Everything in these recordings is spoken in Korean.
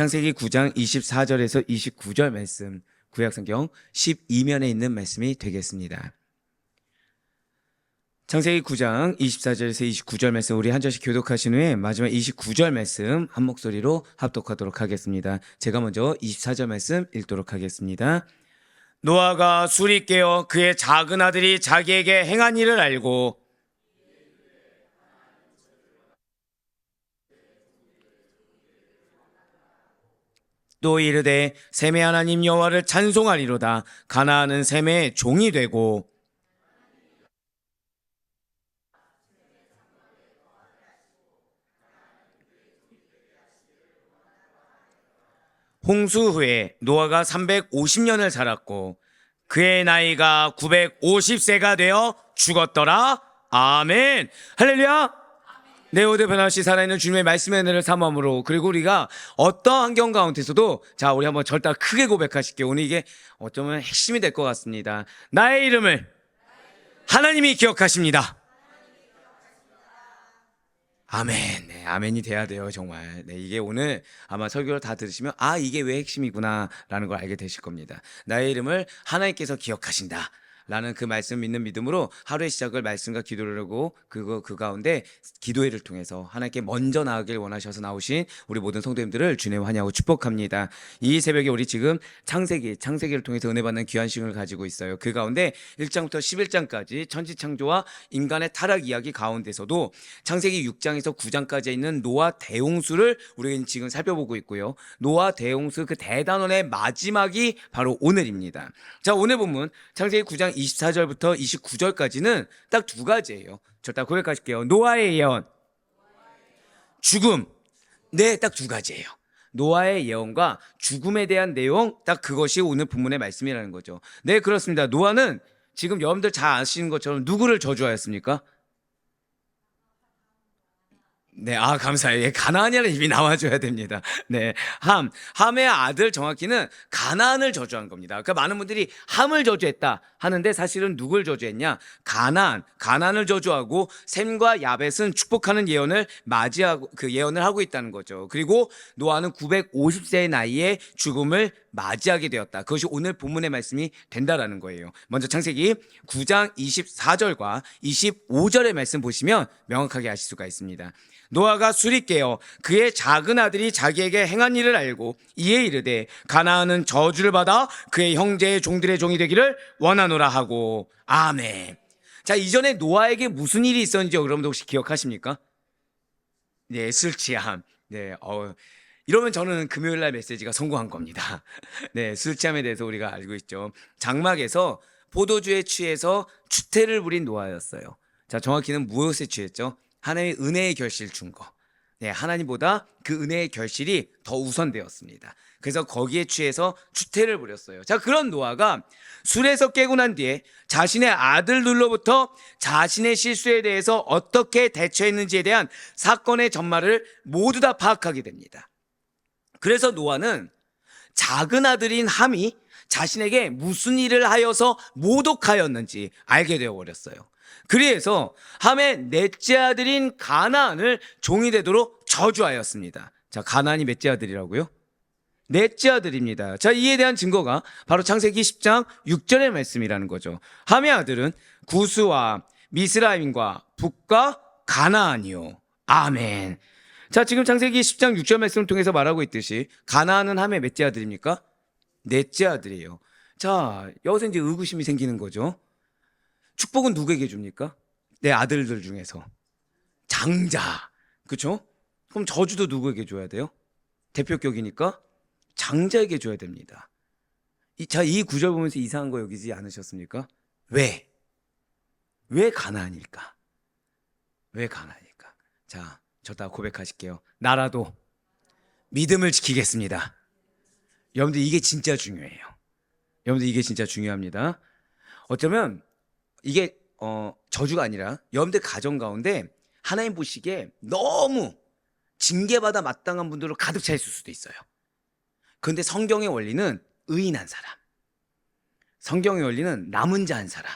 창세기 9장 24절에서 29절 말씀, 구약성경 12면에 있는 말씀이 되겠습니다. 창세기 9장 24절에서 29절 말씀 우리 한 절씩 교독하신 후에 마지막 29절 말씀 한 목소리로 합독하도록 하겠습니다. 제가 먼저 24절 말씀 읽도록 하겠습니다. 노아가 술이 깨어 그의 작은 아들이 자기에게 행한 일을 알고 또 이르되 셈의 하나님 여호와를 찬송하리로다. 가나안은 셈의 종이 되고 홍수 후에 노아가 350년을 살았고 그의 나이가 950세가 되어 죽었더라. 아멘. 할렐루야. 내 오대 변함없이 살아있는 주님의 말씀의 은혜를 사모함으로, 그리고 우리가 어떤 환경 가운데서도, 자, 우리 한번 절대 크게 고백하실게요. 오늘 이게 어쩌면 핵심이 될 것 같습니다. 나의 이름을 하나님이 기억하십니다. 아멘. 네, 아멘이 돼야 돼요, 정말. 네, 이게 오늘 아마 설교를 다 들으시면, 아, 이게 왜 핵심이구나, 라는 걸 알게 되실 겁니다. 나의 이름을 하나님께서 기억하신다. 라는 그 말씀 믿는 믿음으로 하루의 시작을 말씀과 기도를 하고 그 가운데 기도회를 통해서 하나님께 먼저 나아가길 원하셔서 나오신 우리 모든 성도님들을 주님 환영하고 축복합니다. 이 새벽에 우리 지금 창세기를 통해서 은혜 받는 귀한 시간을 가지고 있어요. 그 가운데 1장부터 11장까지 천지창조와 인간의 타락 이야기 가운데서도 창세기 6장에서 9장까지 있는 노아 대홍수를 우리는 지금 살펴보고 있고요. 노아 대홍수 그 대단원의 마지막이 바로 오늘입니다. 자, 오늘 본문 창세기 9장 24절부터 29절까지는 딱 두 가지예요. 저 딱 고백하실게요. 노아의 예언, 죽음. 네, 딱 두 가지예요. 노아의 예언과 죽음에 대한 내용, 딱 그것이 오늘 본문의 말씀이라는 거죠. 네, 그렇습니다. 노아는 지금 여러분들 잘 아시는 것처럼 누구를 저주하였습니까? 네, 아, 감사해요. 예, 가나안이라는 입이 나와줘야 됩니다. 네, 함의 아들, 정확히는 가나안을 저주한 겁니다. 그러니까 많은 분들이 함을 저주했다 하는데 사실은 누굴 저주했냐? 가나안을 저주하고 셈과 야벳은 축복하는 예언을 맞이하고 그 예언을 하고 있다는 거죠. 그리고 노아는 950세의 나이에 죽음을 맞이하게 되었다. 그것이 오늘 본문의 말씀이 된다라는 거예요. 먼저 창세기 9장 24절과 25절의 말씀 보시면 명확하게 아실 수가 있습니다. 노아가 술이 깨어 그의 작은 아들이 자기에게 행한 일을 알고 이에 이르되 가나안은 저주를 받아 그의 형제의 종들의 종이 되기를 원하노라 하고. 아멘. 자, 이전에 노아에게 무슨 일이 있었는지 여러분들 혹시 기억하십니까? 네, 술 취함. 네, 이러면 저는 금요일 날 메시지가 성공한 겁니다. 네, 술 취함에 대해서 우리가 알고 있죠. 장막에서 포도주에 취해서 추태를 부린 노아였어요. 자, 정확히는 무엇에 취했죠? 하나님의 은혜의 결실 준 거. 네, 하나님보다 그 은혜의 결실이 더 우선되었습니다. 그래서 거기에 취해서 추태를 부렸어요. 자, 그런 노아가 술에서 깨고 난 뒤에 자신의 아들들로부터 자신의 실수에 대해서 어떻게 대처했는지에 대한 사건의 전말을 모두 다 파악하게 됩니다. 그래서 노아는 작은 아들인 함이 자신에게 무슨 일을 하여서 모독하였는지 알게 되어버렸어요. 그래서 함의 넷째 아들인 가나안을 종이 되도록 저주하였습니다. 자, 가나안이 몇째 아들이라고요? 넷째 아들입니다. 자, 이에 대한 증거가 바로 창세기 10장 6절의 말씀이라는 거죠. 함의 아들은 구스와 미스라임과 북과 가나안이요. 아멘. 자, 지금 창세기 10장 6절 말씀을 통해서 말하고 있듯이 가나안은 함의 몇째 아들입니까? 넷째 아들이에요. 자, 여기서 이제 의구심이 생기는 거죠. 축복은 누구에게 줍니까? 내 아들들 중에서 장자, 그렇죠? 그럼 저주도 누구에게 줘야 돼요? 대표격이니까 장자에게 줘야 됩니다. 이 구절 보면서 이상한 거 여기지 않으셨습니까? 왜 가나안일까? 왜 가나안일까? 자, 저 다 고백하실게요. 나라도 믿음을 지키겠습니다. 여러분들 이게 진짜 중요해요. 여러분들 이게 진짜 중요합니다. 어쩌면 이게 저주가 아니라 여러분들 가정 가운데 하나님 보시기에 너무 징계받아 마땅한 분들로 가득 차 있을 수도 있어요. 그런데 성경의 원리는 의인한 사람, 성경의 원리는 남은 자 한 사람,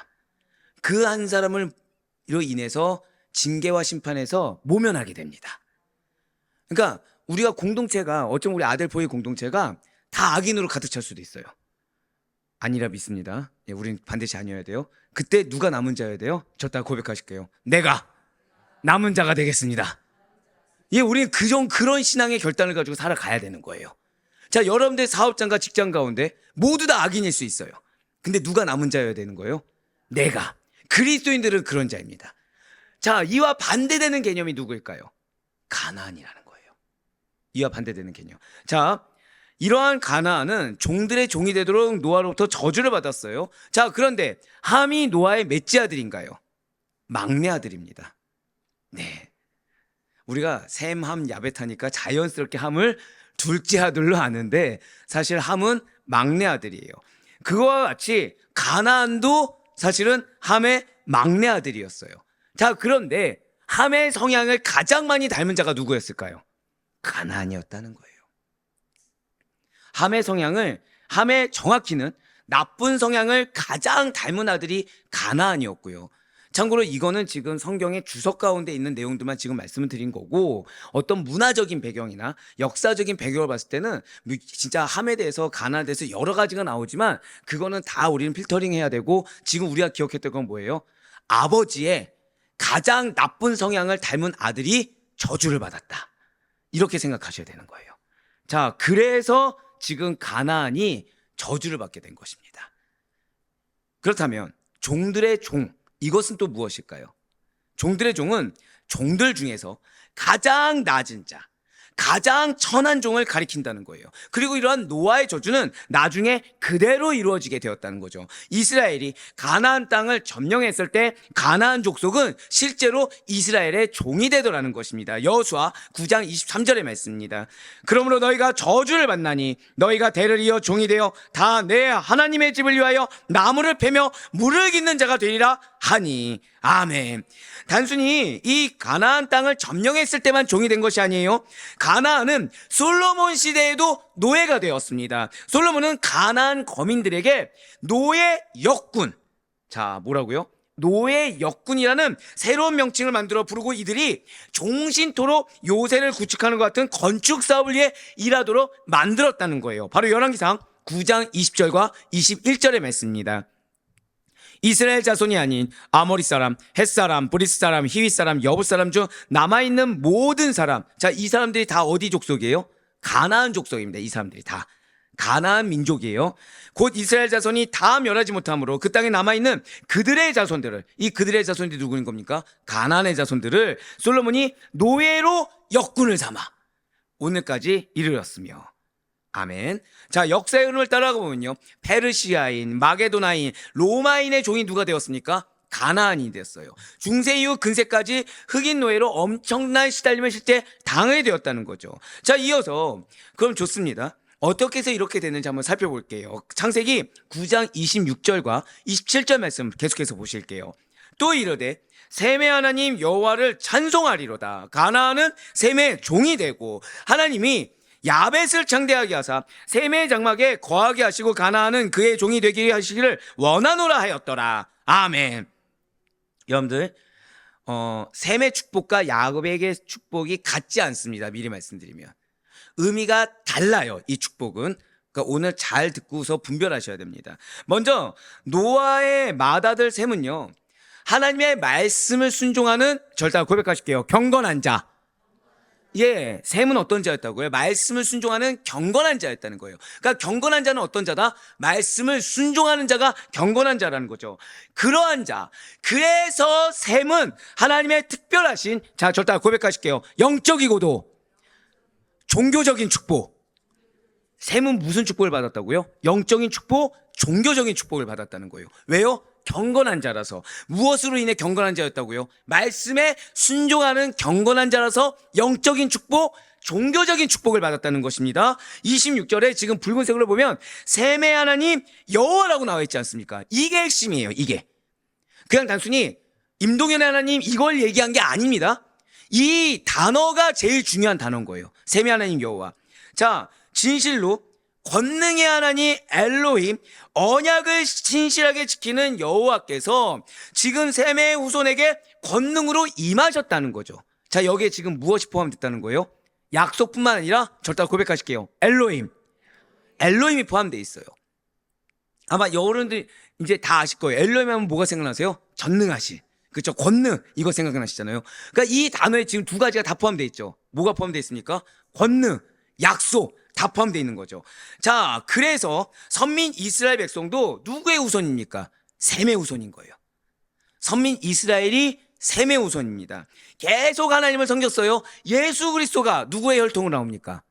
그 한 사람으로 인해서 징계와 심판에서 모면하게 됩니다. 그러니까 우리가 공동체가 어쩌면 우리 아들 보의 공동체가 다 악인으로 가득 찰 수도 있어요. 아니라 믿습니다. 예, 우린 반드시 아니어야 돼요. 그때 누가 남은 자여야 돼요? 저 따라 고백하실게요. 내가 남은 자가 되겠습니다. 예, 우리는 그런 신앙의 결단을 가지고 살아가야 되는 거예요. 자, 여러분들 사업장과 직장 가운데 모두 다 악인일 수 있어요. 근데 누가 남은 자여야 되는 거예요? 내가. 그리스도인들은 그런 자입니다. 자, 이와 반대되는 개념이 누구일까요? 가나안이라는 거예요. 이와 반대되는 개념. 자, 이러한 가나안은 종들의 종이 되도록 노아로부터 저주를 받았어요. 자, 그런데 함이 노아의 맺지 아들인가요? 막내 아들입니다. 네. 우리가 셈, 함, 야벳 하니까 자연스럽게 함을 둘째 아들로 아는데 사실 함은 막내 아들이에요. 그거와 같이 가나안도 사실은 함의 막내 아들이었어요. 자, 그런데 함의 성향을 가장 많이 닮은 자가 누구였을까요? 가나안이었다는 거예요. 함의 정확히는 나쁜 성향을 가장 닮은 아들이 가나안이었고요. 참고로 이거는 지금 성경의 주석 가운데 있는 내용들만 지금 말씀을 드린 거고, 어떤 문화적인 배경이나 역사적인 배경을 봤을 때는 진짜 함에 대해서 가나안에 대해서 여러 가지가 나오지만 그거는 다 우리는 필터링 해야 되고, 지금 우리가 기억했던 건 뭐예요? 아버지의 가장 나쁜 성향을 닮은 아들이 저주를 받았다, 이렇게 생각하셔야 되는 거예요. 자, 그래서 지금 가나안이 저주를 받게 된 것입니다. 그렇다면 종들의 종, 이것은 또 무엇일까요? 종들의 종은 종들 중에서 가장 낮은 자, 가장 천한 종을 가리킨다는 거예요. 그리고 이러한 노아의 저주는 나중에 그대로 이루어지게 되었다는 거죠. 이스라엘이 가나안 땅을 점령했을 때 가나안 족속은 실제로 이스라엘의 종이 되더라는 것입니다. 여호수아 9장 23절의 말씀입니다. 그러므로 너희가 저주를 받나니 너희가 대를 이어 종이 되어 다 내 하나님의 집을 위하여 나무를 패며 물을 깃는 자가 되리라 하니. 아멘. 단순히 이 가나안 땅을 점령했을 때만 종이 된 것이 아니에요. 가나안은 솔로몬 시대에도 노예가 되었습니다. 솔로몬은 가나안 거민들에게 노예 역군, 자, 뭐라고요? 노예 역군이라는 새로운 명칭을 만들어 부르고 이들이 종신토록 요새를 구축하는 것 같은 건축 사업을 위해 일하도록 만들었다는 거예요. 바로 열왕기상 9장 20절과 21절의 말씀입니다. 이스라엘 자손이 아닌 아모리 사람, 헷 사람, 브리스 사람, 히윗 사람, 여부 사람 중 남아있는 모든 사람, 자, 이 사람들이 다 어디 족속이에요? 가나안 족속입니다. 이 사람들이 다 가나안 민족이에요. 곧 이스라엘 자손이 다 멸하지 못함으로 그 땅에 남아있는 그들의 자손들을, 이 그들의 자손들이 누구인 겁니까? 가나안의 자손들을 솔로몬이 노예로 역군을 삼아 오늘까지 이르렀으며. 아멘. 자, 역사의 흐름을 따라가 보면요, 페르시아인, 마게도나인, 로마인의 종이 누가 되었습니까? 가나안이 되었어요. 중세 이후 근세까지 흑인 노예로 엄청난 시달림을 실제 당하게 되었다는 거죠. 자, 이어서 그럼 좋습니다. 어떻게 해서 이렇게 되는지 한번 살펴볼게요. 창세기 9장 26절과 27절 말씀 계속해서 보실게요. 또 이르되 셈의 하나님 여호와를 찬송하리로다. 가나안은 셈의 종이 되고 하나님이 야벳을 창대하게 하사 셈의 장막에 거하게 하시고 가나안은 그의 종이 되게 하시기를 원하노라 하였더라. 아멘. 여러분들, 셈의 축복과 야곱에게 축복이 같지 않습니다. 미리 말씀드리면 의미가 달라요. 이 축복은. 그러니까 오늘 잘 듣고서 분별하셔야 됩니다. 먼저 노아의 맏아들 셈은요, 하나님의 말씀을 순종하는, 절대 고백하실게요, 경건한 자. 예, 셈은 어떤 자였다고요? 말씀을 순종하는 경건한 자였다는 거예요. 그러니까 경건한 자는 어떤 자다? 말씀을 순종하는 자가 경건한 자라는 거죠. 그러한 자. 그래서 셈은 하나님의 특별하신, 자, 절대 고백하실게요, 영적이고도 종교적인 축복. 셈은 무슨 축복을 받았다고요? 영적인 축복, 종교적인 축복을 받았다는 거예요. 왜요? 경건한 자라서. 무엇으로 인해 경건한 자였다고요? 말씀에 순종하는 경건한 자라서 영적인 축복, 종교적인 축복을 받았다는 것입니다. 26절에 지금 붉은색으로 보면 셈의 하나님 여호와라고 나와 있지 않습니까? 이게 핵심이에요. 이게 그냥 단순히 임동현의 하나님 이걸 얘기한 게 아닙니다. 이 단어가 제일 중요한 단어인 거예요. 셈의 하나님 여호와. 자, 진실로 권능의 하나님 엘로힘, 언약을 신실하게 지키는 여호와께서 지금 셈의 후손에게 권능으로 임하셨다는 거죠. 자, 여기에 지금 무엇이 포함됐다는 거예요? 약속뿐만 아니라 절대 고백하실게요. 엘로힘이 포함되어 있어요. 아마 여러분들 이제 다 아실 거예요. 엘로힘 하면 뭐가 생각나세요? 전능하신. 그렇죠. 권능 이거 생각나시잖아요. 그러니까 이 단어에 지금 두 가지가 다 포함되어 있죠. 뭐가 포함되어 있습니까? 권능, 약속 다 포함되어 있는 거죠. 자, 그래서 선민 이스라엘 백성도 누구의 후손입니까? 셈의 후손인 거예요. 선민 이스라엘이 셈의 후손입니다. 계속 하나님을 섬겼어요. 예수 그리스도가 누구의 혈통으로 나옵니까?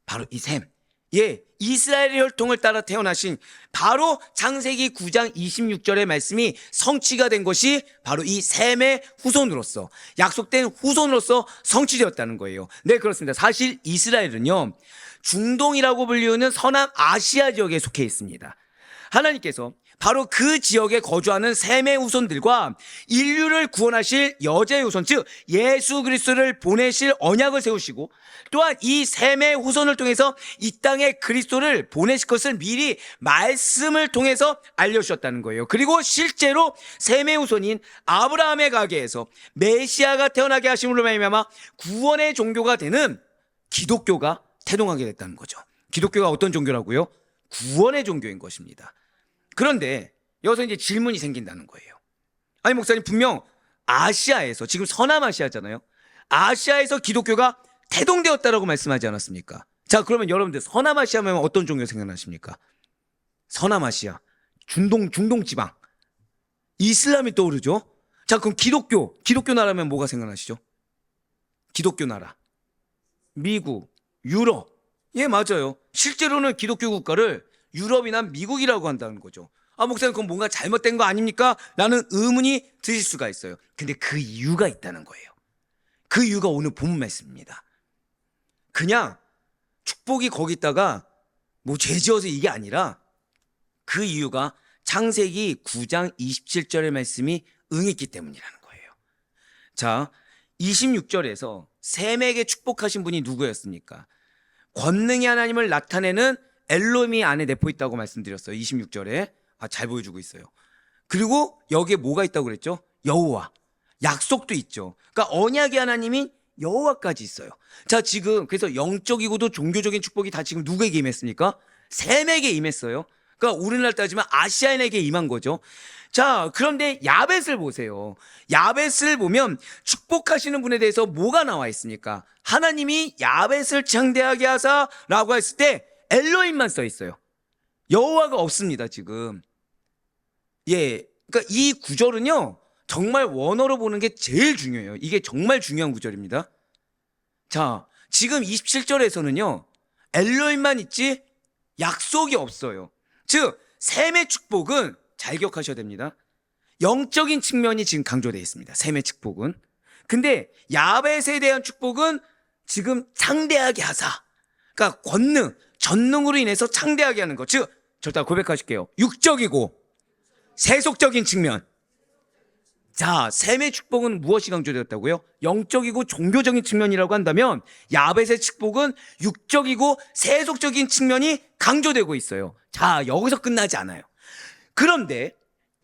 바로 이 셈. 예, 이스라엘의 혈통을 따라 태어나신 바로 창세기 9장 26절의 말씀이 성취가 된 것이 바로 이 셈의 후손으로서, 약속된 후손으로서 성취되었다는 거예요. 네, 그렇습니다. 사실 이스라엘은요, 중동이라고 불리우는 서남 아시아 지역에 속해 있습니다. 하나님께서 바로 그 지역에 거주하는 셈의 후손들과 인류를 구원하실 여자의 후손, 즉 예수 그리스도를 보내실 언약을 세우시고, 또한 이 셈의 후손을 통해서 이 땅에 그리스도를 보내실 것을 미리 말씀을 통해서 알려주셨다는 거예요. 그리고 실제로 셈의 후손인 아브라함의 가계에서 메시아가 태어나게 하심으로 말미암아 구원의 종교가 되는 기독교가 태동하게 됐다는 거죠. 기독교가 어떤 종교라고요? 구원의 종교인 것입니다. 그런데 여기서 이제 질문이 생긴다는 거예요. 아니, 목사님, 분명 아시아에서, 지금 서남아시아잖아요. 아시아에서 기독교가 태동되었다라고 말씀하지 않았습니까? 자, 그러면 여러분들 서남아시아 하면 어떤 종교 생각나십니까? 서남아시아, 중동 지방, 이슬람이 떠오르죠. 자, 그럼 기독교 나라면 뭐가 생각나시죠? 기독교 나라, 미국, 유럽. 예, 맞아요. 실제로는 기독교 국가를 유럽이나 미국이라고 한다는 거죠. 아, 목사님, 그건 뭔가 잘못된 거 아닙니까? 라는 의문이 드실 수가 있어요. 근데 그 이유가 있다는 거예요. 그 이유가 오늘 본문 말씀입니다. 그냥 축복이 거기다가 뭐 죄지어서 이게 아니라 그 이유가 창세기 9장 27절의 말씀이 응했기 때문이라는 거예요. 자, 26절에서 셈에게 축복하신 분이 누구였습니까? 권능의 하나님을 나타내는 엘로힘이 안에 내포 있다고 말씀드렸어요. 26절에. 잘 보여주고 있어요. 그리고 여기에 뭐가 있다고 그랬죠? 여호와. 약속도 있죠. 그러니까 언약의 하나님인 여호와까지 있어요. 자, 지금 그래서 영적이고도 종교적인 축복이 다 지금 누구에게 임했습니까? 셈에게 임했어요. 그러니까 우리나라 따지면 아시아인에게 임한 거죠. 자, 그런데 야벳을 보세요. 야벳을 보면 축복하시는 분에 대해서 뭐가 나와 있습니까? 하나님이 야벳을 창대하게 하사라고 했을 때 엘로힘만 써 있어요. 여호와가 없습니다, 지금. 예, 그러니까 이 구절은요, 정말 원어로 보는 게 제일 중요해요. 이게 정말 중요한 구절입니다. 자, 지금 27절에서는요, 엘로힘만 있지 약속이 없어요. 즉, 셈의 축복은 잘 기억하셔야 됩니다. 영적인 측면이 지금 강조되어 있습니다. 셈의 축복은. 근데 야벳에 대한 축복은 지금 창대하게 하사. 그러니까 권능, 전능으로 인해서 창대하게 하는 것. 즉, 저다 고백하실게요. 육적이고 세속적인 측면. 자, 셈의 축복은 무엇이 강조되었다고요? 영적이고 종교적인 측면이라고 한다면 야벳의 축복은 육적이고 세속적인 측면이 강조되고 있어요. 자, 여기서 끝나지 않아요. 그런데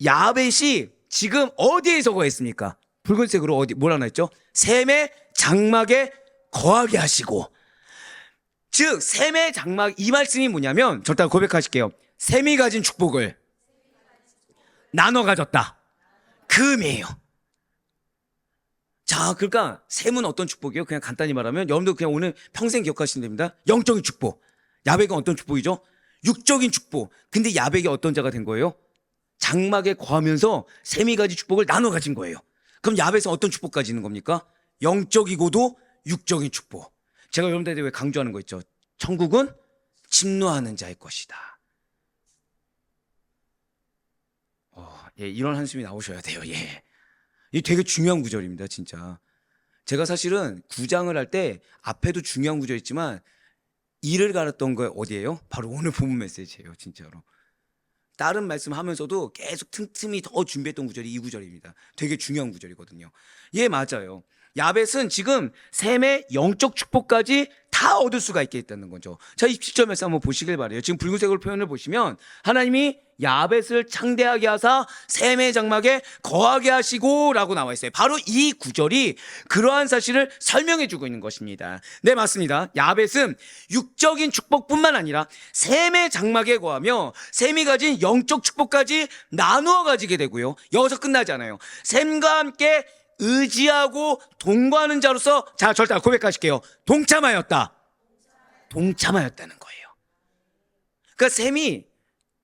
야벳이 지금 어디에 거했습니까? 붉은색으로 뭐라 했죠? 셈의 장막에 거하게 하시고. 즉, 셈의 장막, 이 말씀이 뭐냐면 절대 고백하실게요. 셈이 가진 축복을 나눠 가졌다. 그 의미예요. 자, 그러니까 셈은 어떤 축복이에요? 그냥 간단히 말하면 여러분들 그냥 오늘 평생 기억하시면 됩니다. 영적인 축복. 야벳은 어떤 축복이죠? 육적인 축복. 근데 야벳이 어떤 자가 된 거예요? 장막에 거하면서 셈이 가진 축복을 나눠 가진 거예요. 그럼 야벳은 어떤 축복까지 있는 겁니까? 영적이고도 육적인 축복. 제가 여러분들한테 왜 강조하는 거 있죠? 천국은 침노하는 자의 것이다. 예, 이런 한숨이 나오셔야 돼요. 예, 이 되게 중요한 구절입니다, 진짜. 제가 사실은 구장을 할 때 앞에도 중요한 구절 있지만 이를 갈았던 거 어디예요? 바로 오늘 본문 메시지예요, 진짜로. 다른 말씀하면서도 계속 틈틈이 더 준비했던 구절이 이 구절입니다. 되게 중요한 구절이거든요. 예, 맞아요. 야벳은 지금 셈의 영적 축복까지 다 얻을 수가 있게 있다는 거죠. 자, 27절 말씀 한번 보시길 바래요. 지금 붉은색으로 표현을 보시면 하나님이 야벳을 창대하게 하사 셈의 장막에 거하게 하시고 라고 나와 있어요. 바로 이 구절이 그러한 사실을 설명해 주고 있는 것입니다. 네, 맞습니다. 야벳은 육적인 축복뿐만 아니라 셈의 장막에 거하며 셈이 가진 영적 축복까지 나누어 가지게 되고요. 여기서 끝나지 않아요. 셈과 함께 의지하고 동거하는 자로서, 자, 절대 고백하실게요. 동참하였다는 거예요. 그러니까 셈이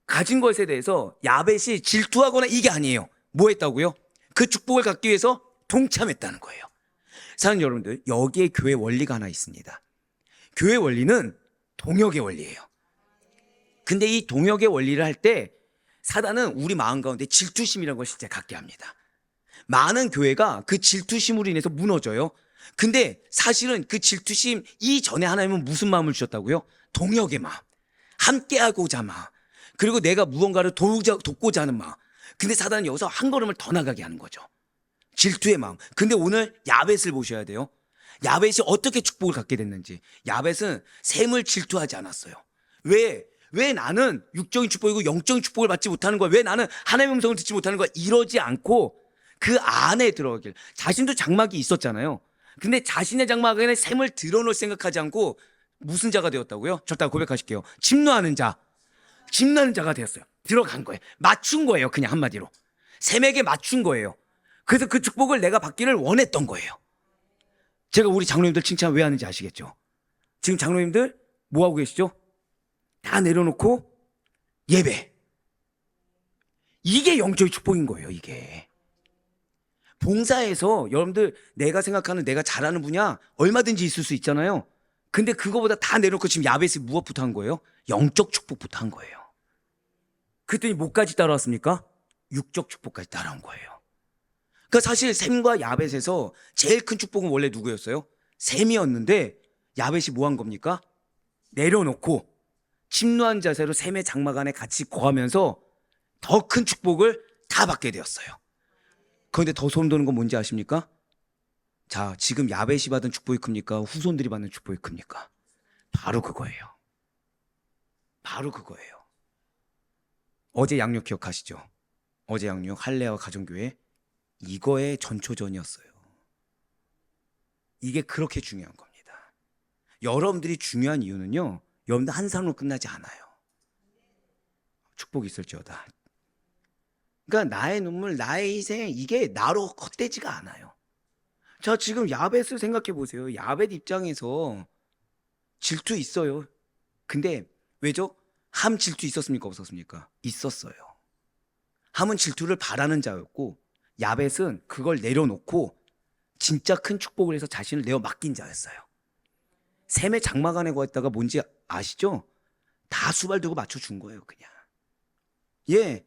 가진 것에 대해서 야벳이 질투하거나 이게 아니에요. 뭐 했다고요? 그 축복을 갖기 위해서 동참했다는 거예요. 사랑하는 여러분들, 여기에 교회 원리가 하나 있습니다. 교회 원리는 동역의 원리예요. 근데 이 동역의 원리를 할 때 사단은 우리 마음 가운데 질투심이라는 걸 진짜 갖게 합니다. 많은 교회가 그 질투심으로 인해서 무너져요. 근데 사실은 그 질투심 이전에 하나님은 무슨 마음을 주셨다고요? 동역의 마음, 함께하고자 마음, 그리고 내가 무언가를 돕고자 하는 마음. 근데 사단은 여기서 한 걸음을 더 나가게 하는 거죠. 질투의 마음. 근데 오늘 야벳을 보셔야 돼요. 야벳이 어떻게 축복을 갖게 됐는지. 야벳은 셈을 질투하지 않았어요. 왜 나는 육적인 축복이고 영적인 축복을 받지 못하는 거야? 왜 나는 하나님의 음성을 듣지 못하는 거야? 이러지 않고 그 안에 들어가길. 자신도 장막이 있었잖아요. 근데 자신의 장막 안에 셈을 드러놓을 생각하지 않고 무슨 자가 되었다고요? 절대 고백하실게요. 침노하는 자가 되었어요. 들어간 거예요. 맞춘 거예요. 그냥 한마디로. 셈에게 맞춘 거예요. 그래서 그 축복을 내가 받기를 원했던 거예요. 제가 우리 장로님들 칭찬 왜 하는지 아시겠죠? 지금 장로님들 뭐 하고 계시죠? 다 내려놓고 예배. 이게 영적인 축복인 거예요. 이게. 봉사에서 여러분들 내가 생각하는 내가 잘하는 분야 얼마든지 있을 수 있잖아요. 근데 그거보다 다 내려놓고 지금 야벳이 무엇부터 한 거예요? 영적 축복부터 한 거예요. 그랬더니 뭐까지 따라왔습니까? 육적 축복까지 따라온 거예요. 그러니까 사실 셈과 야벳에서 제일 큰 축복은 원래 누구였어요? 셈이었는데 야벳이 뭐 한 겁니까? 내려놓고 침노한 자세로 셈의 장막 안에 같이 거하면서 더 큰 축복을 다 받게 되었어요. 그런데 더 소름 돋는 건 뭔지 아십니까? 자, 지금 야벳이 받은 축복이 큽니까? 후손들이 받는 축복이 큽니까? 바로 그거예요. 어제 양육 기억하시죠? 어제 양육 할례와 가정교회, 이거의 전초전이었어요. 이게 그렇게 중요한 겁니다. 여러분들이 중요한 이유는요, 여러분들 한 사람으로 끝나지 않아요. 축복이 있을지어다. 그러니까 나의 눈물, 나의 희생, 이게 나로 헛되지가 않아요. 자, 지금 야벳을 생각해 보세요. 야벳 입장에서 질투 있어요. 근데 왜죠? 함 질투 있었습니까? 없었습니까? 있었어요. 함은 질투를 바라는 자였고 야벳은 그걸 내려놓고 진짜 큰 축복을 해서 자신을 내어 맡긴 자였어요. 셈의 장막 안에 거했다가 뭔지 아시죠? 다 수발 들고 맞춰준 거예요. 그냥. 예.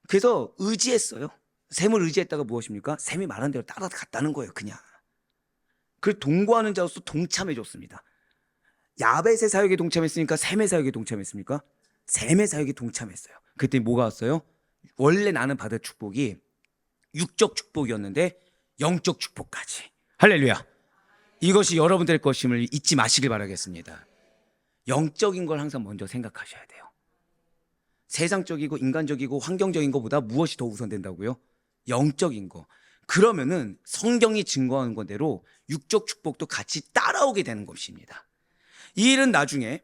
그래서 의지했어요. 셈을 의지했다가 무엇입니까? 셈이 말한 대로 따라갔다는 거예요. 그냥. 그걸 동거하는 자로서 동참해 줬습니다. 야벳의 사역에 동참했으니까 셈의 사역에 동참했습니까? 셈의 사역에 동참했어요. 그때 뭐가 왔어요? 원래 나는 받을 축복이 육적 축복이었는데 영적 축복까지. 할렐루야. 이것이 여러분들의 것임을 잊지 마시길 바라겠습니다. 영적인 걸 항상 먼저 생각하셔야 돼요. 세상적이고 인간적이고 환경적인 것보다 무엇이 더 우선된다고요? 영적인 거. 그러면은 성경이 증거하는 것대로 육적 축복도 같이 따라오게 되는 것입니다. 이 일은 나중에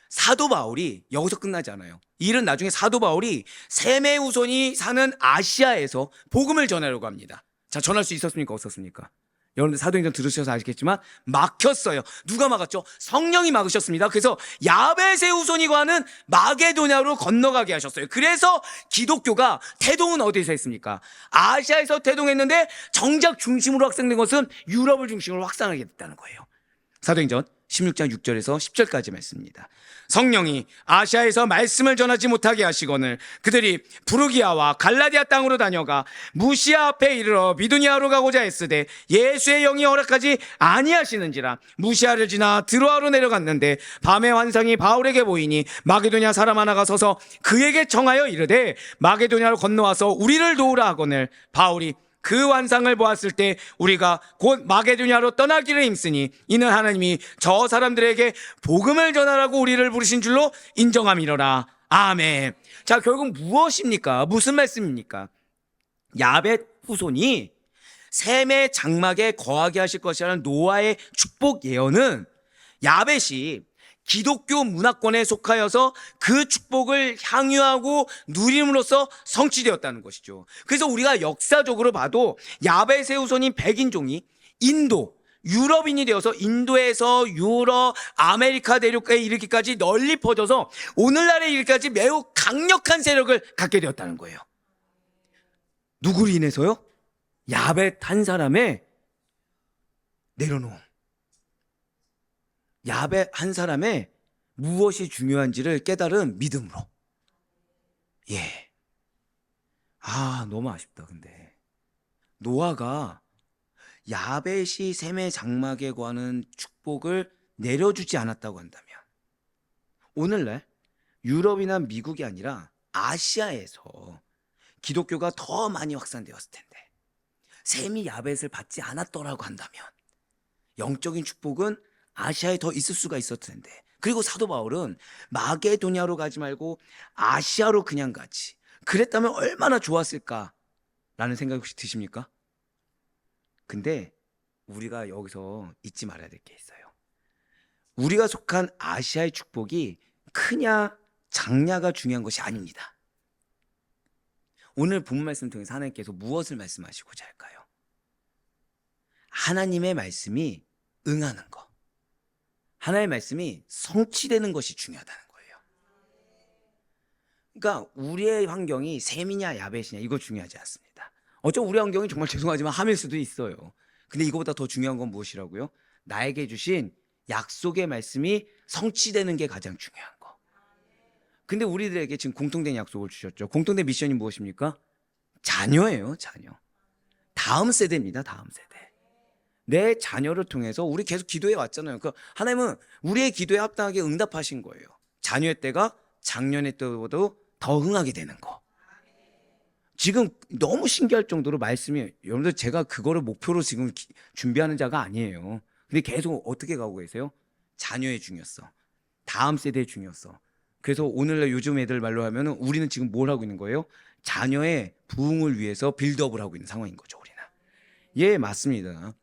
사도 바울이, 여기서 끝나지 않아요. 이 일은 나중에 사도 바울이 셈의 후손이 사는 아시아에서 복음을 전하려고 합니다. 자, 전할 수 있었습니까? 없었습니까? 여러분들 사도행전 들으셔서 아시겠지만 막혔어요. 누가 막았죠? 성령이 막으셨습니다. 그래서 야벳의 후손이 가는 마게도냐로 건너가게 하셨어요. 그래서 기독교가 태동은 어디서 했습니까? 아시아에서 태동했는데 정작 중심으로 확산된 것은 유럽을 중심으로 확산하게 됐다는 거예요. 사도행전 16장 6절에서 10절까지 말씀입니다. 성령이 아시아에서 말씀을 전하지 못하게 하시거늘 그들이 부르기아와 갈라디아 땅으로 다녀가 무시아 앞에 이르러 비두니아로 가고자 했으되 예수의 영이 허락하지 아니하시는지라 무시아를 지나 드로아로 내려갔는데 밤의 환상이 바울에게 보이니 마게도냐 사람 하나가 서서 그에게 청하여 이르되 마게도냐로 건너와서 우리를 도우라 하거늘 바울이 그 환상을 보았을 때 우리가 곧 마게도냐로 떠나기를 힘쓰니 이는 하나님이 저 사람들에게 복음을 전하라고 우리를 부르신 줄로 인정함이로라. 아멘. 자, 결국 무엇입니까? 무슨 말씀입니까? 야벳 후손이 셈의 장막에 거하게 하실 것이라는 노아의 축복 예언은 야벳이 기독교 문화권에 속하여서 그 축복을 향유하고 누림으로써 성취되었다는 것이죠. 그래서 우리가 역사적으로 봐도 야벳의 후손인 백인종이 인도, 유럽인이 되어서 인도에서 유럽, 아메리카 대륙에 이르기까지 널리 퍼져서 오늘날에 이르기까지 매우 강력한 세력을 갖게 되었다는 거예요. 누구로 인해서요? 야벳 한 사람의 내려놓음. 야벳 한 사람의 무엇이 중요한지를 깨달은 믿음으로. 예. 아, 너무 아쉽다. 근데 노아가 야벳이 셈의 장막에 관한 축복을 내려주지 않았다고 한다면 오늘날 유럽이나 미국이 아니라 아시아에서 기독교가 더 많이 확산되었을 텐데 셈이 야벳을 받지 않았더라고 한다면 영적인 축복은 아시아에 더 있을 수가 있었을 텐데, 그리고 사도 바울은 마게도냐로 가지 말고 아시아로 그냥 가지, 그랬다면 얼마나 좋았을까라는 생각이 혹시 드십니까? 근데 우리가 여기서 잊지 말아야 될 게 있어요. 우리가 속한 아시아의 축복이 크냐 작냐가 중요한 것이 아닙니다. 오늘 본문 말씀 통해서 하나님께서 무엇을 말씀하시고자 할까요? 하나님의 말씀이 응하는 것, 하나님의 말씀이 성취되는 것이 중요하다는 거예요. 그러니까 우리의 환경이 셈이냐 야벳이냐 이거 중요하지 않습니다. 어쩌면 우리 환경이 정말 죄송하지만 함일 수도 있어요. 근데 이거보다 더 중요한 건 무엇이라고요? 나에게 주신 약속의 말씀이 성취되는 게 가장 중요한 거. 근데 우리들에게 지금 공통된 약속을 주셨죠. 공통된 미션이 무엇입니까? 자녀예요, 자녀. 다음 세대입니다, 다음 세대. 내 자녀를 통해서 우리 계속 기도해 왔잖아요. 그 하나님은 우리의 기도에 합당하게 응답하신 거예요. 자녀의 때가 작년의 때보다 더 흥하게 되는 거. 지금 너무 신기할 정도로 말씀이, 여러분들 제가 그거를 목표로 지금 준비하는 자가 아니에요. 근데 계속 어떻게 가고 계세요? 자녀의 중요성, 다음 세대의 중요성. 그래서 오늘날 요즘 애들 말로 하면은 우리는 지금 뭘 하고 있는 거예요? 자녀의 부흥을 위해서 빌드업을 하고 있는 상황인 거죠, 우리는. 예, 맞습니다.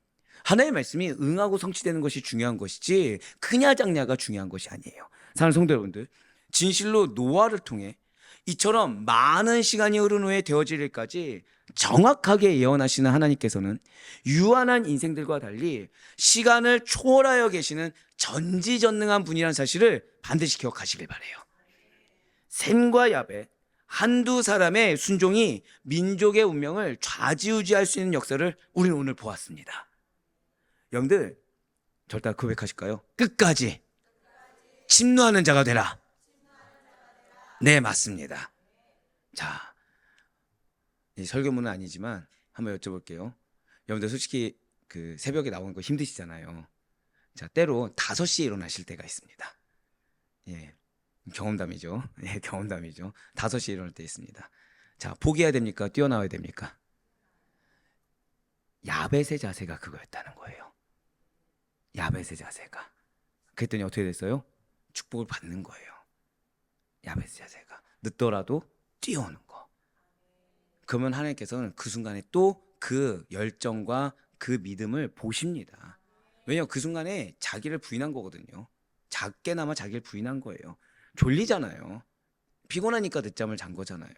하나님의 말씀이 응하고 성취되는 것이 중요한 것이지 크냐 작냐가 중요한 것이 아니에요. 사랑하는 성도 여러분들, 진실로 노아를 통해 이처럼 많은 시간이 흐른 후에 되어질 일까지 정확하게 예언하시는 하나님께서는 유한한 인생들과 달리 시간을 초월하여 계시는 전지전능한 분이라는 사실을 반드시 기억하시길 바라요. 셈과 야벳 한두 사람의 순종이 민족의 운명을 좌지우지할 수 있는 역사를 우리는 오늘 보았습니다. 여러분들 절대 고백하실까요? 끝까지 침노하는 자가 되라. 네, 맞습니다. 자, 이 설교문은 아니지만 한번 여쭤볼게요. 여러분들 솔직히 그 새벽에 나오는 거 힘드시잖아요. 자, 때로 5시에 일어나실 때가 있습니다. 예, 경험담이죠. 예, 경험담이죠. 5시에 일어날 때 있습니다. 자, 포기해야 됩니까? 뛰어나와야 됩니까? 야벳의 자세가 그거였다는 거예요. 야벳의 자세가. 그랬더니 어떻게 됐어요? 축복을 받는 거예요. 야벳의 자세가. 늦더라도 뛰어오는 거. 그러면 하나님께서는 그 순간에 또 그 열정과 그 믿음을 보십니다. 왜냐하면 그 순간에 자기를 부인한 거거든요. 작게나마 자기를 부인한 거예요. 졸리잖아요. 피곤하니까 늦잠을 잔 거잖아요.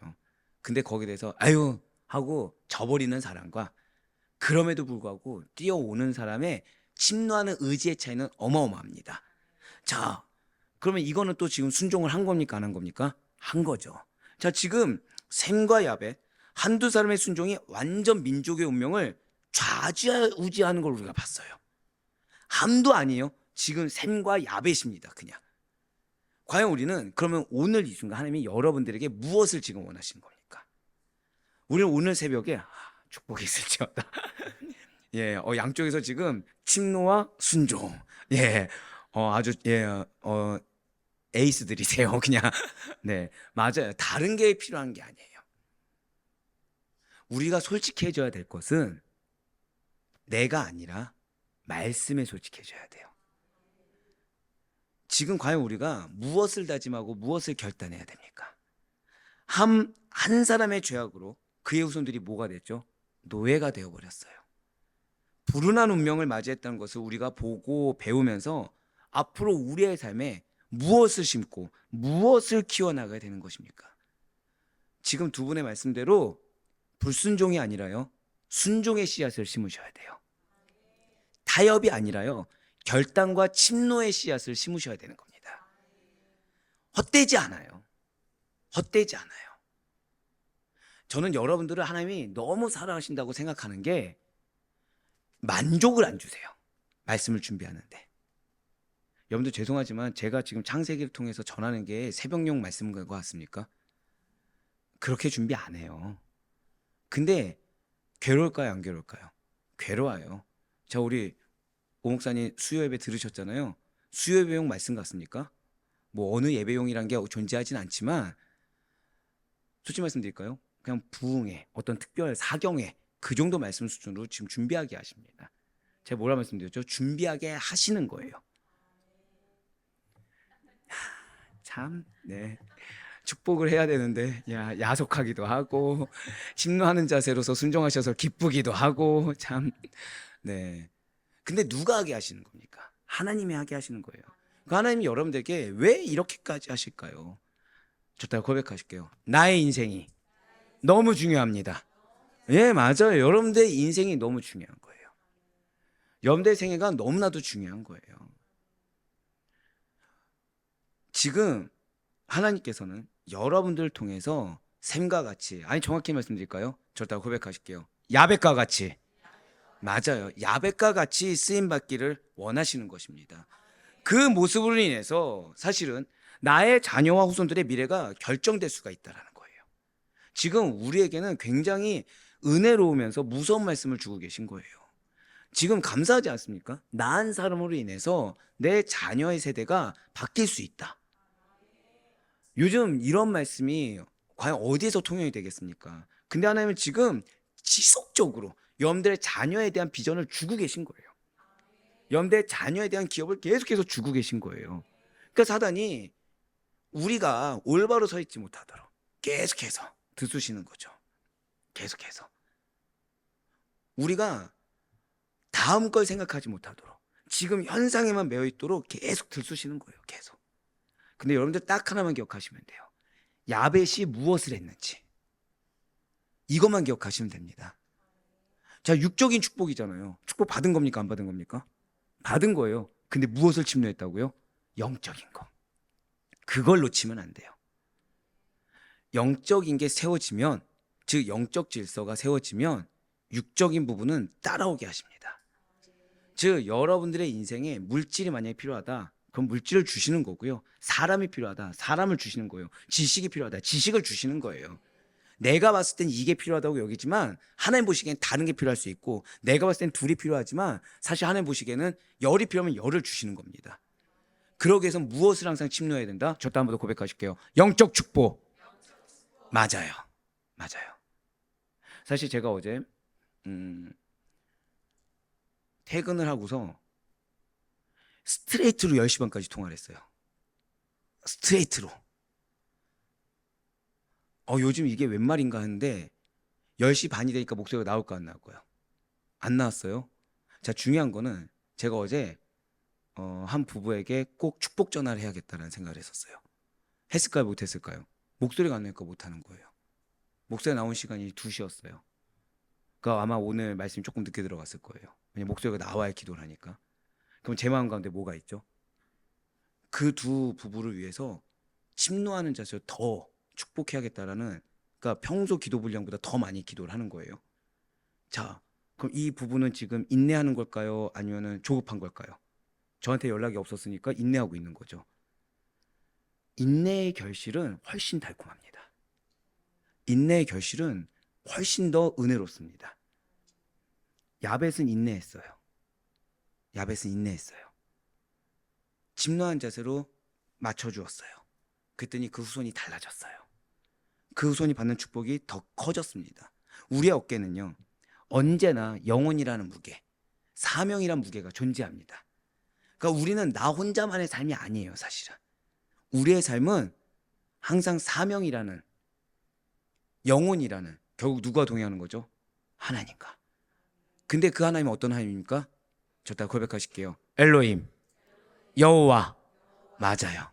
근데 거기에 대해서 아유 하고 져버리는 사람과 그럼에도 불구하고 뛰어오는 사람의 침노하는 의지의 차이는 어마어마합니다. 자, 그러면 이거는 또 지금 순종을 한 겁니까? 안 한 겁니까? 한 거죠. 자, 지금 셈과 야벳 한두 사람의 순종이 완전 민족의 운명을 좌지우지하는 걸 우리가 봤어요. 함도 아니에요. 지금 셈과 야벳입니다. 그냥. 과연 우리는 그러면 오늘 이 순간 하나님이 여러분들에게 무엇을 지금 원하시는 겁니까? 우리는 오늘 새벽에 축복이 있을지어다. 예, 양쪽에서 지금 침노와 순종. 예, 아주 에이스들이세요. 그냥. 네, 맞아요. 다른 게 필요한 게 아니에요. 우리가 솔직해져야 될 것은 내가 아니라 말씀에 솔직해져야 돼요. 지금 과연 우리가 무엇을 다짐하고 무엇을 결단해야 됩니까? 한 사람의 죄악으로 그의 후손들이 뭐가 됐죠? 노예가 되어버렸어요. 불운한 운명을 맞이했다는 것을 우리가 보고 배우면서 앞으로 우리의 삶에 무엇을 심고 무엇을 키워나가야 되는 것입니까? 지금 두 분의 말씀대로 불순종이 아니라요, 순종의 씨앗을 심으셔야 돼요. 타협이 아니라요, 결단과 침노의 씨앗을 심으셔야 되는 겁니다. 헛되지 않아요. 헛되지 않아요. 저는 여러분들을 하나님이 너무 사랑하신다고 생각하는 게 만족을 안 주세요. 말씀을 준비하는데. 여러분들 죄송하지만 제가 지금 창세기를 통해서 전하는 게 새벽용 말씀인 것 같습니까? 그렇게 준비 안 해요. 근데 괴로울까요, 안 괴로울까요? 괴로워요. 자, 우리 오 목사님 수요 예배 들으셨잖아요. 수요 예배용 말씀 같습니까? 뭐 어느 예배용이란 게 존재하진 않지만 솔직히 말씀드릴까요? 그냥 부흥회, 어떤 특별 사경회 그 정도 말씀 수준으로 지금 준비하게 하십니다. 제가 뭐라 말씀드렸죠? 준비하게 하시는 거예요. 참, 네. 축복을 해야 되는데 야속하기도 하고 침노하는 자세로서 순종하셔서 기쁘기도 하고 참, 네. 근데 누가 하게 하시는 겁니까? 하나님이 하게 하시는 거예요. 그 하나님이 여러분들에게 왜 이렇게까지 하실까요? 저따가 고백하실게요. 나의 인생이 너무 중요합니다. 예, 맞아요. 여러분들의 인생이 너무 중요한 거예요. 여러분들의 생애가 너무나도 중요한 거예요. 지금 하나님께서는 여러분들을 통해서 샘과 같이, 아니 정확히 말씀드릴까요? 저따가 고백하실게요. 야벳과 같이, 맞아요. 야벳과 같이 쓰임받기를 원하시는 것입니다. 그 모습으로 인해서 사실은 나의 자녀와 후손들의 미래가 결정될 수가 있다는 거예요. 지금 우리에게는 굉장히 은혜로우면서 무서운 말씀을 주고 계신 거예요. 지금 감사하지 않습니까? 낳은 사람으로 인해서 내 자녀의 세대가 바뀔 수 있다. 요즘 이런 말씀이 과연 어디에서 통용이 되겠습니까? 근데 하나님은 지금 지속적으로 여러분들의 자녀에 대한 비전을 주고 계신 거예요. 여러분들의 자녀에 대한 기업을 계속해서 주고 계신 거예요. 그러니까 사단이 우리가 올바로 서 있지 못하도록 계속해서 들쑤시는 거죠. 계속해서. 우리가 다음 걸 생각하지 못하도록 지금 현상에만 매여 있도록 계속 들쑤시는 거예요. 계속. 근데 여러분들 딱 하나만 기억하시면 돼요. 야벳이 무엇을 했는지. 이것만 기억하시면 됩니다. 자, 육적인 축복이잖아요. 축복 받은 겁니까? 안 받은 겁니까? 받은 거예요. 근데 무엇을 침노했다고요? 영적인 거. 그걸 놓치면 안 돼요. 영적인 게 세워지면, 즉 영적 질서가 세워지면 육적인 부분은 따라오게 하십니다. 즉 여러분들의 인생에 물질이 만약에 필요하다, 그럼 물질을 주시는 거고요. 사람이 필요하다, 사람을 주시는 거예요. 지식이 필요하다, 지식을 주시는 거예요. 내가 봤을 땐 이게 필요하다고 여기지만 하나님 보시기엔 다른 게 필요할 수 있고, 내가 봤을 땐 둘이 필요하지만 사실 하나님 보시기에는 열이 필요하면 열을 주시는 겁니다. 그러기 위해서 무엇을 항상 침노해야 된다? 저도 한 번 더 고백하실게요. 영적 축복. 맞아요. 맞아요. 사실 제가 어제 퇴근을 하고서 스트레이트로 10시 반까지 통화를 했어요. 스트레이트로. 요즘 이게 웬 말인가 하는데 10시 반이 되니까 목소리가 나올까 안 나올까요? 안 나왔어요. 자, 중요한 거는 제가 어제 한 부부에게 꼭 축복 전화를 해야겠다는 생각을 했었어요. 했을까요? 못했을까요? 목소리가 안 나니까 못하는 거예요. 목소리 나온 시간이 2시였어요. 그러니까 아마 오늘 말씀이 조금 늦게 들어갔을 거예요. 왜냐면 목소리가 나와야 기도를 하니까. 그럼 제 마음 가운데 뭐가 있죠? 그 두 부부를 위해서 침노하는 자세로 더 축복해야겠다라는, 그러니까 평소 기도 분량보다 더 많이 기도를 하는 거예요. 자, 그럼 이 부부는 지금 인내하는 걸까요? 아니면 조급한 걸까요? 저한테 연락이 없었으니까 인내하고 있는 거죠. 인내의 결실은 훨씬 달콤합니다. 인내의 결실은 훨씬 더 은혜롭습니다. 야벳은 인내했어요. 야벳은 인내했어요. 침노한 자세로 맞춰주었어요. 그랬더니 그 후손이 달라졌어요. 그 후손이 받는 축복이 더 커졌습니다. 우리의 어깨는요, 언제나 영혼이라는 무게, 사명이란 무게가 존재합니다. 그러니까 우리는 나 혼자만의 삶이 아니에요, 사실은. 우리의 삶은 항상 사명이라는, 영혼이라는, 결국 누가 동행하는 거죠? 하나님과. 근데 그 하나님은 어떤 하나님입니까? 저 다 고백하실게요. 엘로힘, 여호와. 맞아요.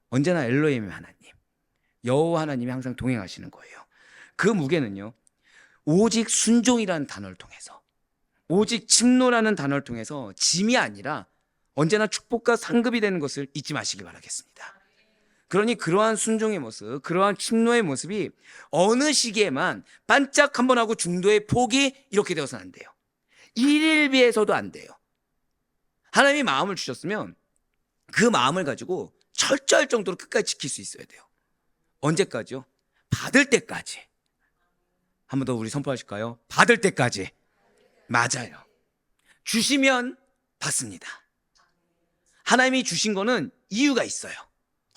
언제나 엘로힘의 하나님, 여호와 하나님이 항상 동행하시는 거예요. 그 무게는요, 오직 순종이라는 단어를 통해서, 오직 침노라는 단어를 통해서 짐이 아니라 언제나 축복과 상급이 되는 것을 잊지 마시기 바라겠습니다. 그러니 그러한 순종의 모습, 그러한 침노의 모습이 어느 시기에만 반짝 한번 하고 중도의 폭이 이렇게 되어서는 안 돼요. 일일비에서도 안 돼요. 하나님이 마음을 주셨으면 그 마음을 가지고 철저할 정도로 끝까지 지킬 수 있어야 돼요. 언제까지요? 받을 때까지. 한 번 더 우리 선포하실까요? 받을 때까지. 맞아요. 주시면 받습니다. 하나님이 주신 거는 이유가 있어요.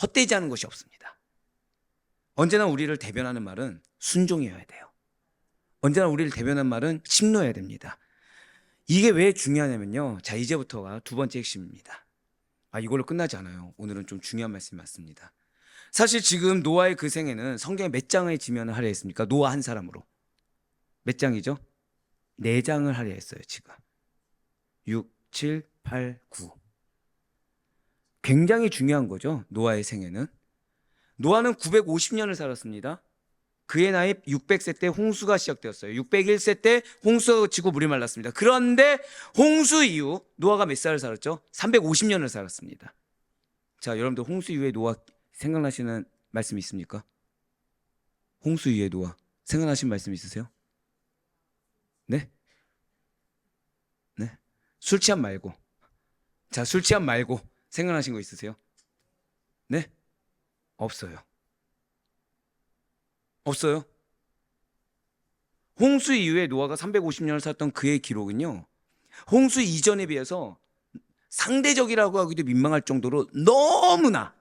헛되지 않은 것이 없습니다. 언제나 우리를 대변하는 말은 순종이어야 돼요. 언제나 우리를 대변하는 말은 침노해야 됩니다. 이게 왜 중요하냐면요, 자, 이제부터가 두 번째 핵심입니다. 이걸로 끝나지 않아요. 오늘은 좀 중요한 말씀이 맞습니다. 사실 지금 노아의 그 생애는 성경에 몇 장의 지면을 하려 했습니까? 노아 한 사람으로 몇 장이죠? 4장을 하려 했어요. 지금 6, 7, 8, 9. 굉장히 중요한 거죠. 노아의 생애는. 노아는 950년을 살았습니다. 그의 나이 600세 때 홍수가 시작되었어요. 601세 때 홍수가 그치고 물이 말랐습니다. 그런데 홍수 이후 노아가 몇 살을 살았죠? 350년을 살았습니다. 자, 여러분들 홍수 이후에 노아 생각나시는 말씀 있습니까? 홍수 이후에 노아 생각나시는 말씀 있으세요? 네? 네? 술 취함 말고. 자, 술 취함 말고 생각나신 거 있으세요? 네? 없어요. 없어요. 홍수 이후에 노아가 350년을 살았던 그의 기록은요, 홍수 이전에 비해서 상대적이라고 하기도 민망할 정도로 너무나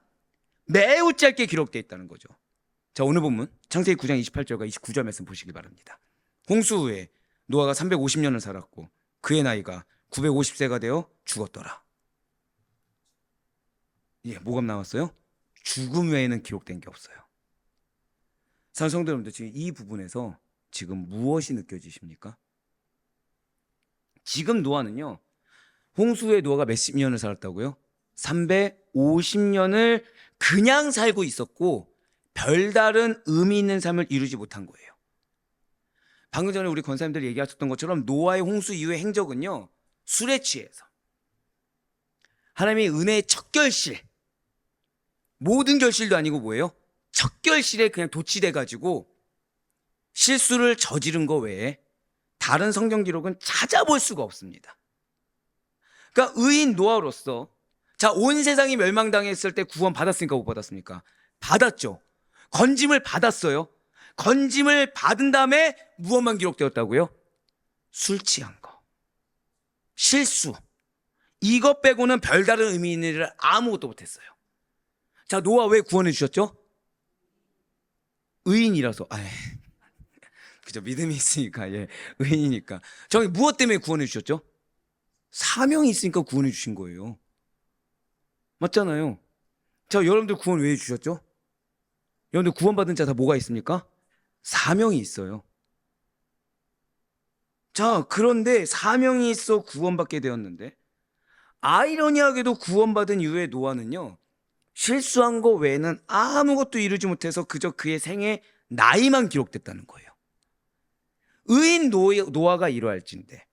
매우 짧게 기록되어 있다는 거죠. 자, 오늘 본문 창세기 9장 28절과 29절 말씀 보시기 바랍니다. 홍수 후에 노아가 350년을 살았고 그의 나이가 950세가 되어 죽었더라. 예, 뭐가 나왔어요? 죽음 외에는 기록된 게 없어요. 사랑하는 성도 여러분들, 지금 이 부분에서 지금 무엇이 느껴지십니까? 지금 노아는요, 홍수 후에 노아가 몇십 년을 살았다고요? 350년을 그냥 살고 있었고 별다른 의미 있는 삶을 이루지 못한 거예요. 방금 전에 우리 권사님들이 얘기하셨던 것처럼 노아의 홍수 이후의 행적은요, 술에 취해서 하나님의 은혜의 첫 결실, 모든 결실도 아니고 뭐예요? 첫 결실에 그냥 도취돼가지고 실수를 저지른 거 외에 다른 성경 기록은 찾아볼 수가 없습니다. 그러니까 의인 노아로서, 자, 온 세상이 멸망당했을 때 구원 받았습니까? 못 받았습니까? 받았죠. 건짐을 받았어요. 건짐을 받은 다음에 무엇만 기록되었다고요? 술 취한 거, 실수, 이것 빼고는 별다른 의미 있는 일을 아무것도 못했어요. 자, 노아 왜 구원해 주셨죠? 의인이라서. 그죠, 믿음이 있으니까. 예, 의인이니까. 저기 무엇 때문에 구원해 주셨죠? 사명이 있으니까 구원해 주신 거예요. 맞잖아요. 자, 여러분들 구원 왜 주셨죠? 여러분들 구원받은 자 다 뭐가 있습니까? 사명이 있어요. 자, 그런데 사명이 있어 구원받게 되었는데, 아이러니하게도 구원받은 이후에 노아는요, 실수한 거 외에는 아무것도 이루지 못해서 그저 그의 생애 나이만 기록됐다는 거예요. 의인 노아가 이러할진데,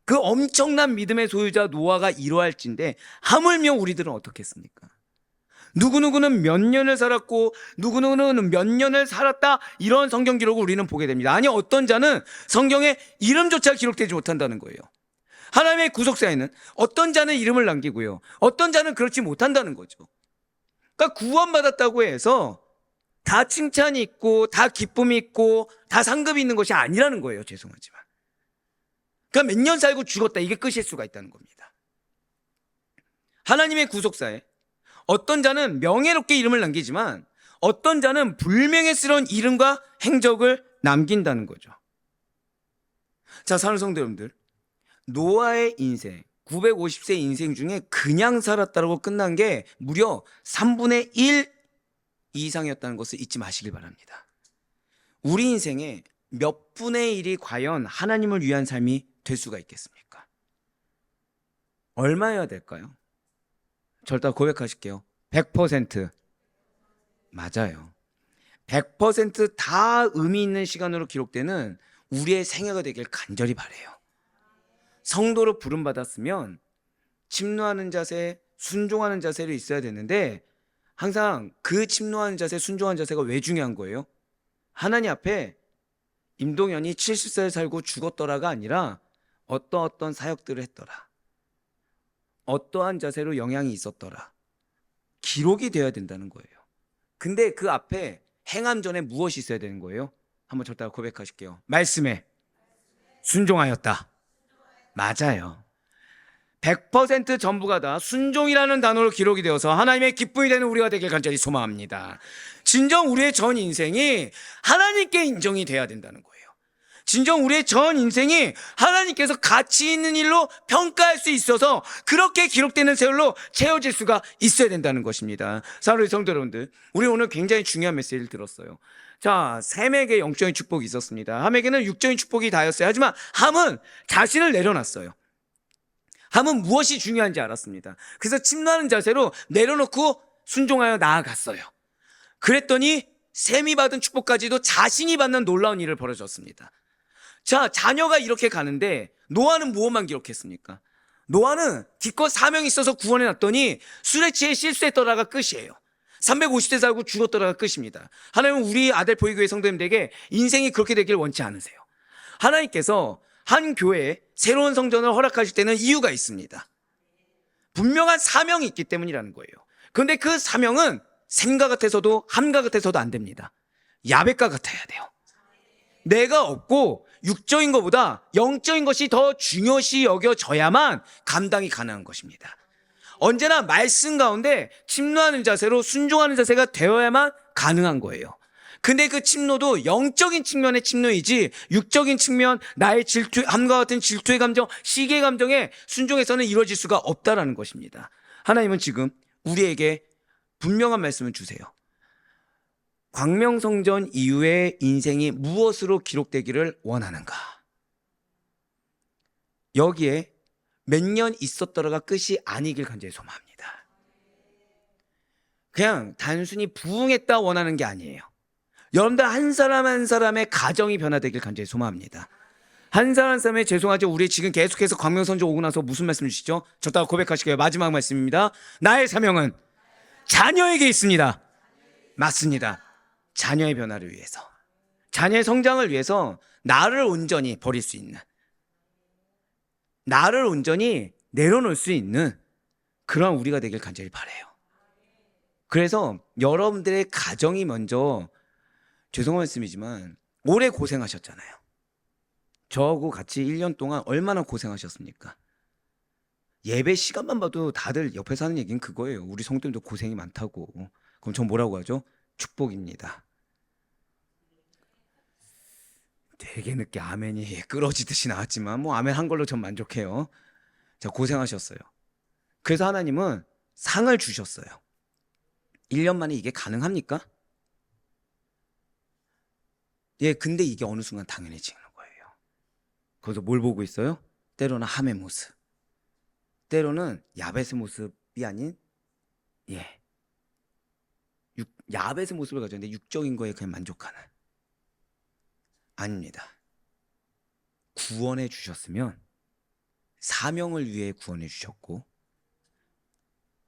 그 엄청난 믿음의 소유자 노아가 이러할진데, 하물며 우리들은 어떻겠습니까? 누구누구는 몇 년을 살았고 누구누구는 몇 년을 살았다, 이런 성경 기록을 우리는 보게 됩니다. 아니, 어떤 자는 성경에 이름조차 기록되지 못한다는 거예요. 하나님의 구속사에는 어떤 자는 이름을 남기고요, 어떤 자는 그렇지 못한다는 거죠. 그러니까 구원받았다고 해서 다 칭찬이 있고 다 기쁨이 있고 다 상급이 있는 것이 아니라는 거예요. 죄송하지만. 그러니까 몇 년 살고 죽었다, 이게 끝일 수가 있다는 겁니다. 하나님의 구속사에 어떤 자는 명예롭게 이름을 남기지만 어떤 자는 불명예스러운 이름과 행적을 남긴다는 거죠. 자, 사랑하는 성도 여러분들, 노아의 인생 950세 인생 중에 그냥 살았다고 끝난 게 무려 3분의 1 이상이었다는 것을 잊지 마시길 바랍니다. 우리 인생에 몇 분의 1이 과연 하나님을 위한 삶이 될 수가 있겠습니까? 얼마여야 될까요? 절대 고백하실게요. 100%. 맞아요. 100%다 의미 있는 시간으로 기록되는 우리의 생애가 되길 간절히 바라요. 성도로 부름받았으면 침노하는 자세, 순종하는 자세로 있어야 되는데 항상 그 침노하는 자세, 순종하는 자세가 왜 중요한 거예요? 하나님 앞에 임동현이 70살 살고 죽었더라가 아니라 어떤 사역들을 했더라, 어떠한 자세로 영향이 있었더라, 기록이 되어야 된다는 거예요. 근데 그 앞에 행함 전에 무엇이 있어야 되는 거예요? 한번 저따가 고백하실게요. 말씀에 순종하였다. 맞아요. 100% 전부가 다 순종이라는 단어로 기록이 되어서 하나님의 기쁨이 되는 우리가 되길 간절히 소망합니다. 진정 우리의 전 인생이 하나님께 인정이 돼야 된다는 거예요. 진정 우리의 전 인생이 하나님께서 가치 있는 일로 평가할 수 있어서 그렇게 기록되는 세월로 채워질 수가 있어야 된다는 것입니다. 사랑하는 성도 여러분들, 우리 오늘 굉장히 중요한 메시지를 들었어요. 자, 셈에게 영적인 축복이 있었습니다. 함에게는 육적인 축복이 다였어요. 하지만 함은 자신을 내려놨어요. 함은 무엇이 중요한지 알았습니다. 그래서 침노하는 자세로 내려놓고 순종하여 나아갔어요. 그랬더니 셈이 받은 축복까지도 자신이 받는 놀라운 일을 벌어졌습니다. 자, 자녀가 이렇게 가는데 노아는 무엇만 기록했습니까? 노아는 기껏 사명이 있어서 구원해놨더니 술에 취해 실수했더라가 끝이에요. 350세 살고 죽었더라가 끝입니다. 하나님은 우리 아들 보이교회 성도님들에게 인생이 그렇게 되길 원치 않으세요. 하나님께서 한 교회에 새로운 성전을 허락하실 때는 이유가 있습니다. 분명한 사명이 있기 때문이라는 거예요. 그런데 그 사명은 셈과 같아서도 함과 같아서도 안 됩니다. 야벳과 같아야 돼요. 내가 없고 육적인 것보다 영적인 것이 더 중요시 여겨져야만 감당이 가능한 것입니다. 언제나 말씀 가운데 침노하는 자세로 순종하는 자세가 되어야만 가능한 거예요. 근데 그 침노도 영적인 측면의 침노이지 육적인 측면, 나의 질투, 함과 같은 질투의 감정, 시기의 감정에 순종해서는 이루어질 수가 없다라는 것입니다. 하나님은 지금 우리에게 분명한 말씀을 주세요. 광명성전 이후의 인생이 무엇으로 기록되기를 원하는가? 여기에 몇 년 있었더라가 끝이 아니길 간절히 소망합니다. 그냥 단순히 부흥했다 원하는 게 아니에요. 여러분들 한 사람 한 사람의 가정이 변화되길 간절히 소망합니다. 한 사람 한 사람의, 죄송하죠, 우리 지금 계속해서 광명선전 오고 나서 무슨 말씀 주시죠? 저따가 고백하실게요. 마지막 말씀입니다. 나의 사명은 자녀에게 있습니다. 맞습니다. 자녀의 변화를 위해서, 자녀의 성장을 위해서 나를 온전히 버릴 수 있는, 나를 온전히 내려놓을 수 있는 그런 우리가 되길 간절히 바라요. 그래서 여러분들의 가정이 먼저, 죄송한 말씀이지만 오래 고생하셨잖아요. 저하고 같이 1년 동안 얼마나 고생하셨습니까? 예배 시간만 봐도 다들 옆에서 하는 얘기는 그거예요. 우리 성도님도 고생이 많다고. 그럼 전 뭐라고 하죠? 축복입니다. 되게 늦게 아멘이 끌어지듯이 나왔지만 뭐 아멘 한 걸로 전 만족해요. 자, 고생하셨어요. 그래서 하나님은 상을 주셨어요. 1년 만에 이게 가능합니까? 예, 근데 이게 어느 순간 당연해지는 거예요. 거기서 뭘 보고 있어요? 때로는 함의 모습, 때로는 야벳의 모습이 아닌, 야벳의 모습을 가졌는데 육적인 거에 그냥 만족하는. 아닙니다. 구원해 주셨으면 사명을 위해 구원해 주셨고,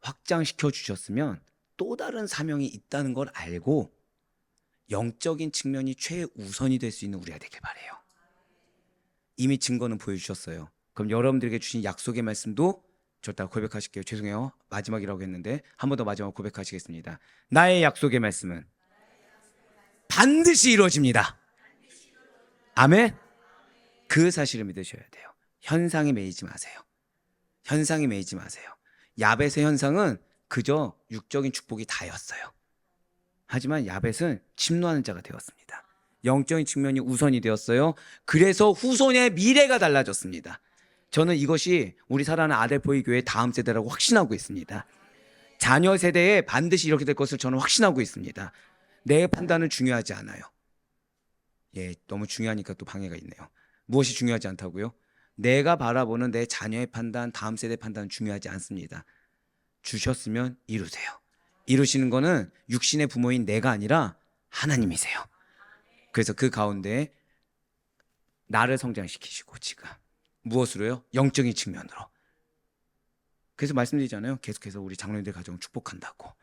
확장시켜 주셨으면 또 다른 사명이 있다는 걸 알고 영적인 측면이 최우선이 될 수 있는 우리가 되길 바라요. 이미 증거는 보여주셨어요. 그럼 여러분들에게 주신 약속의 말씀도 저따 고백하실게요. 죄송해요, 마지막이라고 했는데 한 번 더 마지막 고백하시겠습니다. 나의 약속의 말씀은 반드시 이루어집니다. 아멘. 그 사실을 믿으셔야 돼요. 현상에 매이지 마세요. 현상에 매이지 마세요. 야벳의 현상은 그저 육적인 축복이 다였어요. 하지만 야벳은 침노하는 자가 되었습니다. 영적인 측면이 우선이 되었어요. 그래서 후손의 미래가 달라졌습니다. 저는 이것이 우리 사랑하는 아델포이 교회 다음 세대라고 확신하고 있습니다. 자녀 세대에 반드시 이렇게 될 것을 저는 확신하고 있습니다. 내 판단은 중요하지 않아요. 예, 너무 중요하니까 또 방해가 있네요. 무엇이 중요하지 않다고요? 내가 바라보는 내 자녀의 판단, 다음 세대 판단은 중요하지 않습니다. 주셨으면 이루세요. 이루시는 거는 육신의 부모인 내가 아니라 하나님이세요. 그래서 그 가운데 나를 성장시키시고 지금 무엇으로요? 영적인 측면으로. 그래서 말씀드리잖아요. 계속해서 우리 장로님들 가정을 축복한다고.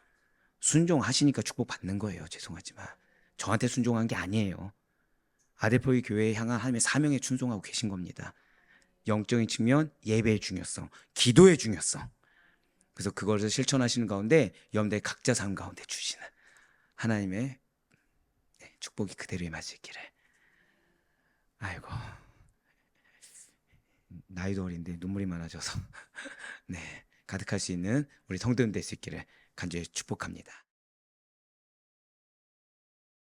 순종하시니까 축복받는 거예요. 죄송하지만 저한테 순종한 게 아니에요. 아델포이 교회에 향한 하나님의 사명에 충성하고 계신 겁니다. 영적인 측면, 예배의 중요성, 기도의 중요성. 그래서 그것을 실천하시는 가운데 여러분들 각자 삶 가운데 주시는 하나님의 축복이 그대로 임하시기를. 아이고, 나이도 어린데 눈물이 많아져서 네, 가득할 수 있는 우리 성도님 될 수 있기를 간절히 축복합니다.